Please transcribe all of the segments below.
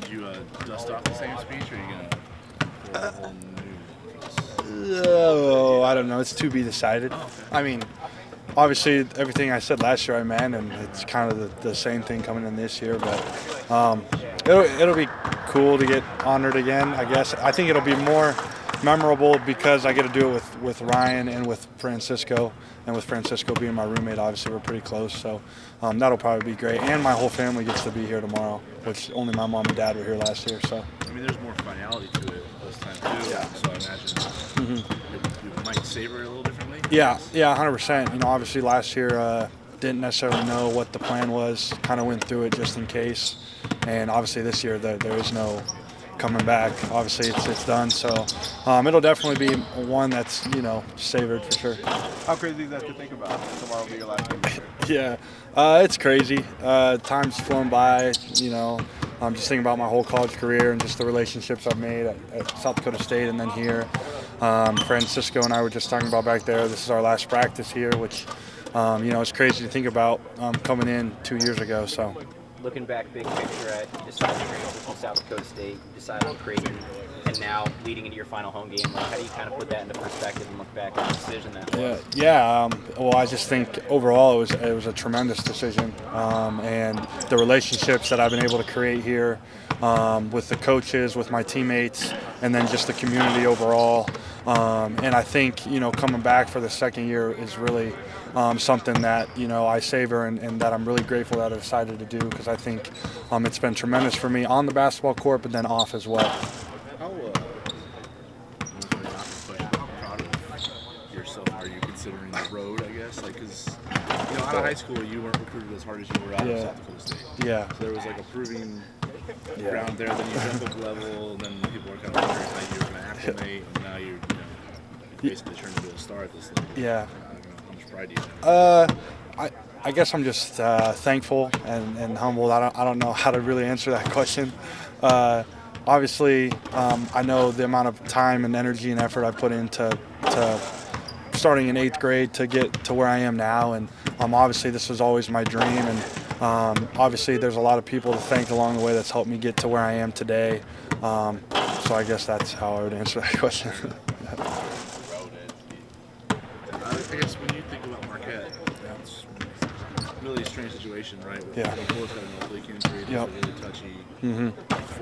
Did you dust off the same speech, or are you going to pull a whole new piece? Oh, I don't know. It's to be decided. Oh, okay. I mean, obviously everything I said last year I meant, and it's kind of the same thing coming in this year. But it'll be cool to get honored again, I guess. I think it'll be more memorable because I get to do it with Ryan and with Francisco. And with Francisco being my roommate, obviously we're pretty close. So that'll probably be great. And my whole family gets to be here tomorrow, which only my mom and dad were here last year. So I mean, there's more finality to it this time too. Yeah. So I imagine you might savor it a little differently. Yeah, 100%. You know, obviously last year didn't necessarily know what the plan was. Kind of went through it just in case. And obviously this year there is no coming back. Obviously it's done. So it'll definitely be one that's, savored for sure. How crazy is that to think about? Tomorrow will be your last game this year. Yeah, it's crazy. Time's flown by, I'm just thinking about my whole college career and just the relationships I've made at South Dakota State and then here. Francisco and I were just talking about back there. This is our last practice here, which, it's crazy to think about coming in 2 years ago. So. Looking back big picture at you decided to transfer from South Dakota State, you decided on Creighton, and now leading into your final home game, how do you kind of put that into perspective and look back at the decision that was? Well, I just think overall it was a tremendous decision, and the relationships that I've been able to create here with the coaches, with my teammates, and then just the community overall. And I think, coming back for the second year is really something that, I savor and that I'm really grateful that I decided to do because I think it's been tremendous for me on the basketball court, but then off as well. How proud of yourself are you considering the road, I guess? Because, out of high school, you weren't recruited as hard as you were out of South Dakota State. Yeah. So there was like a proving ground there, then you jump up level, and then people were kind of wondering how you were going to acclimate, and now you basically turned into a star at this level. Yeah. How much pride do you have? I guess I'm just thankful and humbled. I don't know how to really answer that question. Obviously, I know the amount of time and energy and effort I put into starting in 8th grade to get to where I am now, and obviously this was always my dream, and obviously there's a lot of people to thank along the way that's helped me get to where I am today. So I guess that's how I would answer that question. I guess when you think about Marquette, it's really a strange situation, right? With Nicole's got an oblique injury, that's really touchy. Mm-hmm.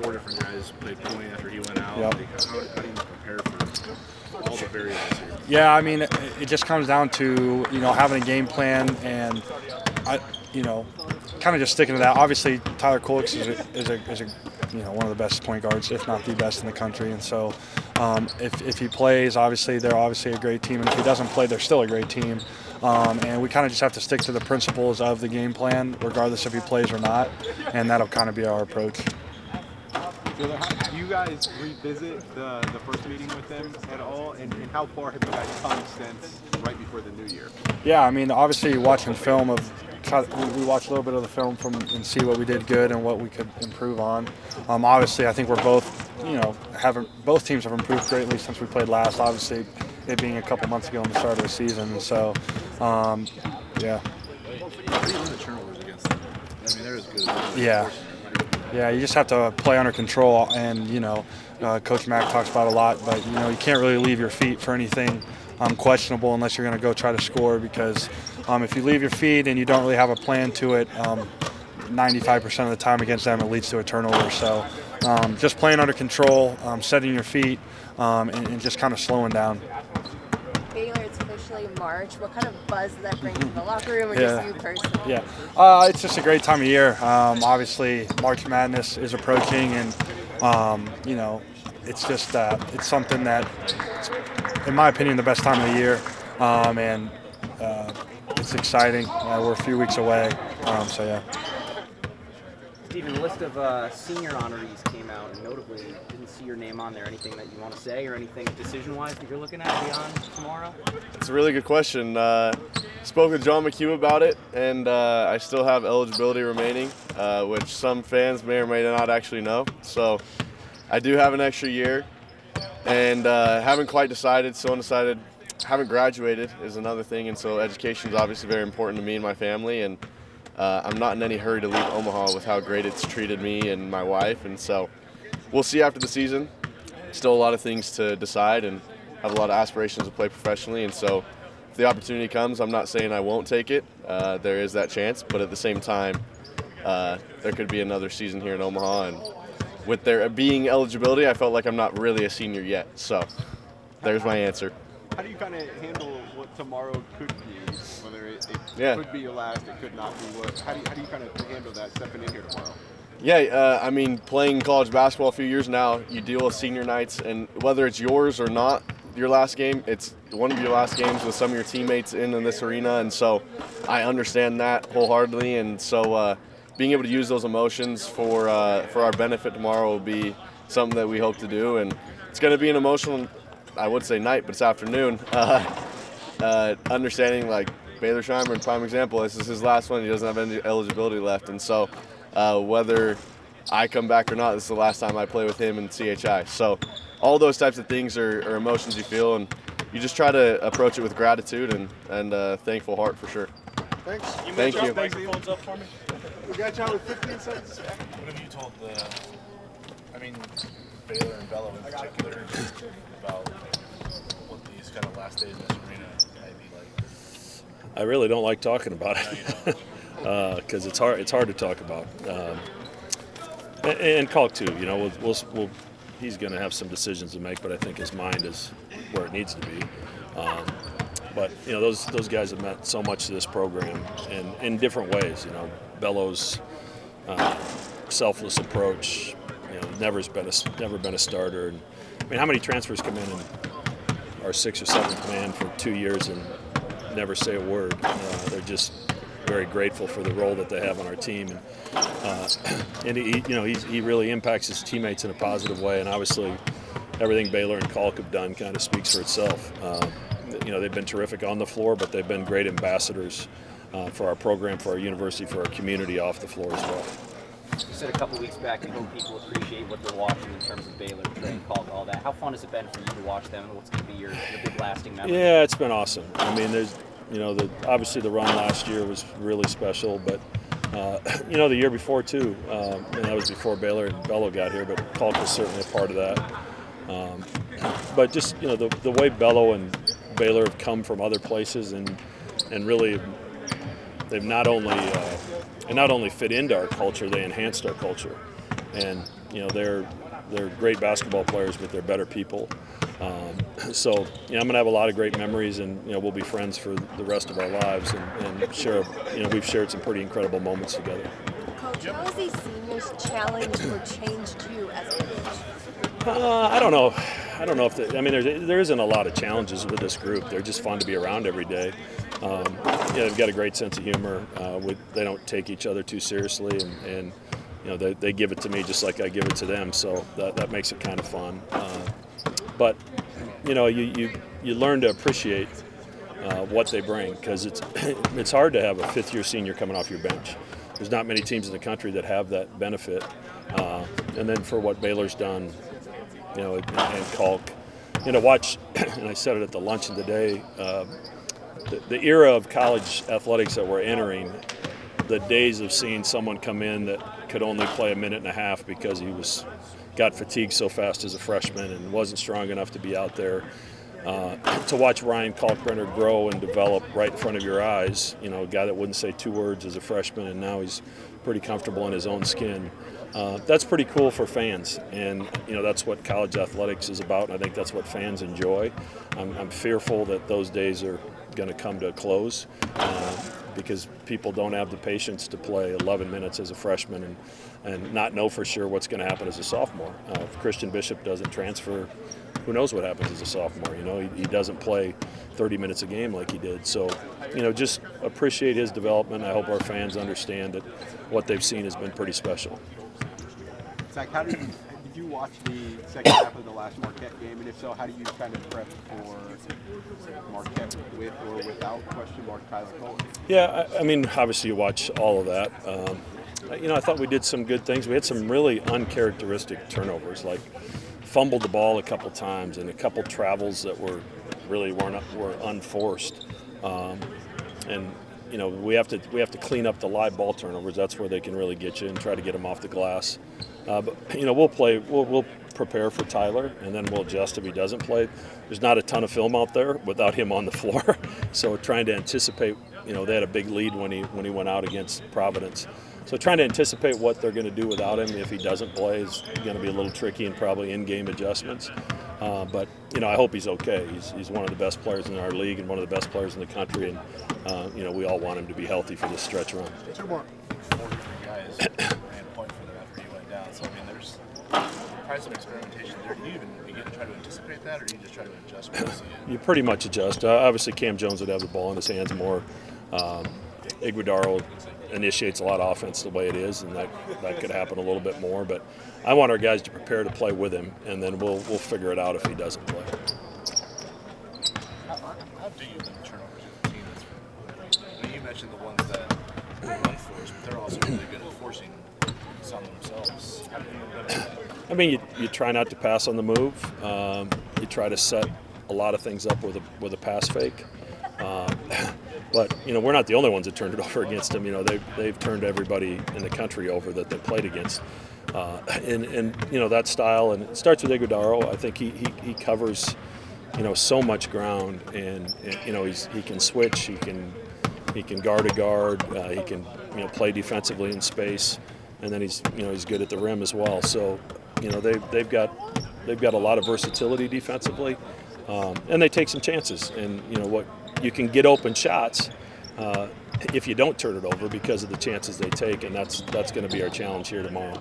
4 different guys played point after he went out. Yep. How do you prepare for all the variables here? Yeah, I mean, it just comes down to, having a game plan and, kind of just sticking to that. Obviously, Tyler Kolix is a one of the best point guards, if not the best in the country. And so if he plays, obviously, they're obviously a great team. And if he doesn't play, they're still a great team. And we kind of just have to stick to the principles of the game plan, regardless if he plays or not. And that'll kind of be our approach. Do you guys revisit the first meeting with them at all? And how far have you guys come since right before the new year? Yeah, I mean, obviously watching film we watch a little bit of the film and see what we did good and what we could improve on. Obviously, I think we're both, both teams have improved greatly since we played last. Obviously, it being a couple months ago in the start of the season. And so, yeah. How do you win the turnovers against them? I mean, they're as good as they Yeah. Yeah, you just have to play under control, and Coach Mack talks about it a lot. But you can't really leave your feet for anything questionable unless you're going to go try to score. Because if you leave your feet and you don't really have a plan to it, 95% of the time against them it leads to a turnover. So just playing under control, setting your feet, and just kind of slowing down. Baylor, it's officially March. What kind of buzz does that bring to the locker room or just you personally? Yeah, it's just a great time of year. Obviously, March Madness is approaching, and it's just it's something that, in my opinion, the best time of the year, and it's exciting. We're a few weeks away, so yeah. Stephen, the list of senior honorees came out, and notably didn't see your name on there. Anything that you want to say or anything decision-wise that you're looking at beyond tomorrow? It's a really good question. Spoke with John McHugh about it, and I still have eligibility remaining, which some fans may or may not actually know. So I do have an extra year, and haven't quite decided, still undecided. Haven't graduated is another thing, and so education is obviously very important to me and my family, and I'm not in any hurry to leave Omaha with how great it's treated me and my wife, and so we'll see after the season. Still a lot of things to decide and have a lot of aspirations to play professionally, and so if the opportunity comes, I'm not saying I won't take it. There is that chance, but at the same time, there could be another season here in Omaha, and with there being eligibility, I felt like I'm not really a senior yet, so there's my answer. How do you kind of handle what tomorrow could be? Whether it could be your last, it could not be. How do you kind of handle that stepping in here tomorrow? Yeah, I mean, playing college basketball a few years now, you deal with senior nights, and whether it's yours or not, your last game, it's one of your last games with some of your teammates in this arena, and so I understand that wholeheartedly, and so being able to use those emotions for our benefit tomorrow will be something that we hope to do, and it's going to be an emotional, I would say night, but it's afternoon. Understanding like Baylor Schreiber, prime example, this is his last one. He doesn't have any eligibility left, and so whether I come back or not, this is the last time I play with him in CHI. So all those types of things are emotions you feel, and you just try to approach it with gratitude and a thankful heart for sure. Thanks. Thank you. Microphones up for me. We got you out with 15 seconds. What have you told Baylor and Bello in particular about what these kind of last days in this arena might be like? I really don't like talking about it because it's hard to talk about. And Kalk too. You know, he's going to have some decisions to make, but I think his mind is where it needs to be. But you know, those guys have meant so much to this program, and in different ways. You know, Bello's selfless approach. You know, never been a starter. And I mean, how many transfers come in and are 6th or 7th man for 2 years and never say a word? They're just very grateful for the role that they have on our team, and he really impacts his teammates in a positive way. And obviously, everything Baylor and Kalk have done kind of speaks for itself. You know, they've been terrific on the floor, but they've been great ambassadors for our program, for our university, for our community off the floor as well. You said a couple weeks back you hope people appreciate what they're watching in terms of Baylor, Trey, Kalk, all that. How fun has it been for you to watch them, and what's going to be your big lasting memory? Yeah, it's been awesome. I mean, obviously the run last year was really special, but you know, the year before too, and that was before Baylor and Bello got here, but Kalk was certainly a part of that. But just, you know, the way Bello and Baylor have come from other places and really they've not only fit into our culture, they enhanced our culture. And you know, they're great basketball players, but they're better people. So you know, I'm gonna have a lot of great memories, and you know, we'll be friends for the rest of our lives, and share. You know, we've shared some pretty incredible moments together. Coach, how has these seniors challenged or changed you as a coach? I don't know. I mean, there isn't a lot of challenges with this group. They're just fun to be around every day. They've got a great sense of humor. They don't take each other too seriously, and you know, they give it to me just like I give it to them. So that makes it kind of fun. But you know, you learn to appreciate what they bring, because it's hard to have a 5th-year senior coming off your bench. There's not many teams in the country that have that benefit. And then for what Baylor's done, you know, and Kalk, you know, watch. And I said it at the luncheon today. The era of college athletics that we're entering, the days of seeing someone come in that could only play a minute and a half because he got fatigued so fast as a freshman and wasn't strong enough to be out there. To watch Ryan Kalkbrenner grow and develop right in front of your eyes, you know, a guy that wouldn't say 2 words as a freshman, and now he's pretty comfortable in his own skin. That's pretty cool for fans, and you know, that's what college athletics is about, and I think that's what fans enjoy. I'm fearful that those days are going to come to a close because people don't have the patience to play 11 minutes as a freshman and not know for sure what's going to happen as a sophomore. If Christian Bishop doesn't transfer, who knows what happens as a sophomore? You know, he doesn't play 30 minutes a game like he did. So, you know, just appreciate his development. I hope our fans understand that what they've seen has been pretty special. Zach, did you watch the second half of the last Marquette game? And if so, how do you kind of prep for Marquette with or without question mark Tyler Cole? Yeah, I mean, obviously you watch all of that. You know, I thought we did some good things. We had some really uncharacteristic turnovers, like fumbled the ball a couple times and a couple travels that were unforced. And we have to clean up the live ball turnovers. That's where they can really get you and try to get them off the glass. But we'll prepare for Tyler, and then we'll adjust if he doesn't play. There's not a ton of film out there without him on the floor, so trying to anticipate. They had a big lead when he went out against Providence. So trying to anticipate what they're going to do without him if he doesn't play is going to be a little tricky and probably in-game adjustments. But I hope he's okay. He's one of the best players in our league and one of the best players in the country, and we all want him to be healthy for this stretch run. 43 guys ran point for them after he went down. So I mean, there's probably some experimentation there. Do you even begin to try to anticipate that, or do you just try to adjust when you see it? You pretty much adjust. Obviously, Cam Jones would have the ball in his hands more. Iguodaro initiates a lot of offense the way it is, and that could happen a little bit more. But I want our guys to prepare to play with him, and then we'll figure it out if he doesn't play. How do you limit turnovers with a team that's? You mentioned the ones that run force, but they're also really good at forcing some themselves. How do you limit that? I mean, you try not to pass on the move. You try to set a lot of things up with a pass fake. But we're not the only ones that turned it over against them. They've turned everybody in the country over that they played against. And that style, and it starts with Iguodaro. I think he covers so much ground, and he can switch. He can guard a guard. He can play defensively in space, and then he's good at the rim as well. So they've got a lot of versatility defensively, and they take some chances. And you can get open shots if you don't turn it over because of the chances they take, and that's going to be our challenge here tomorrow.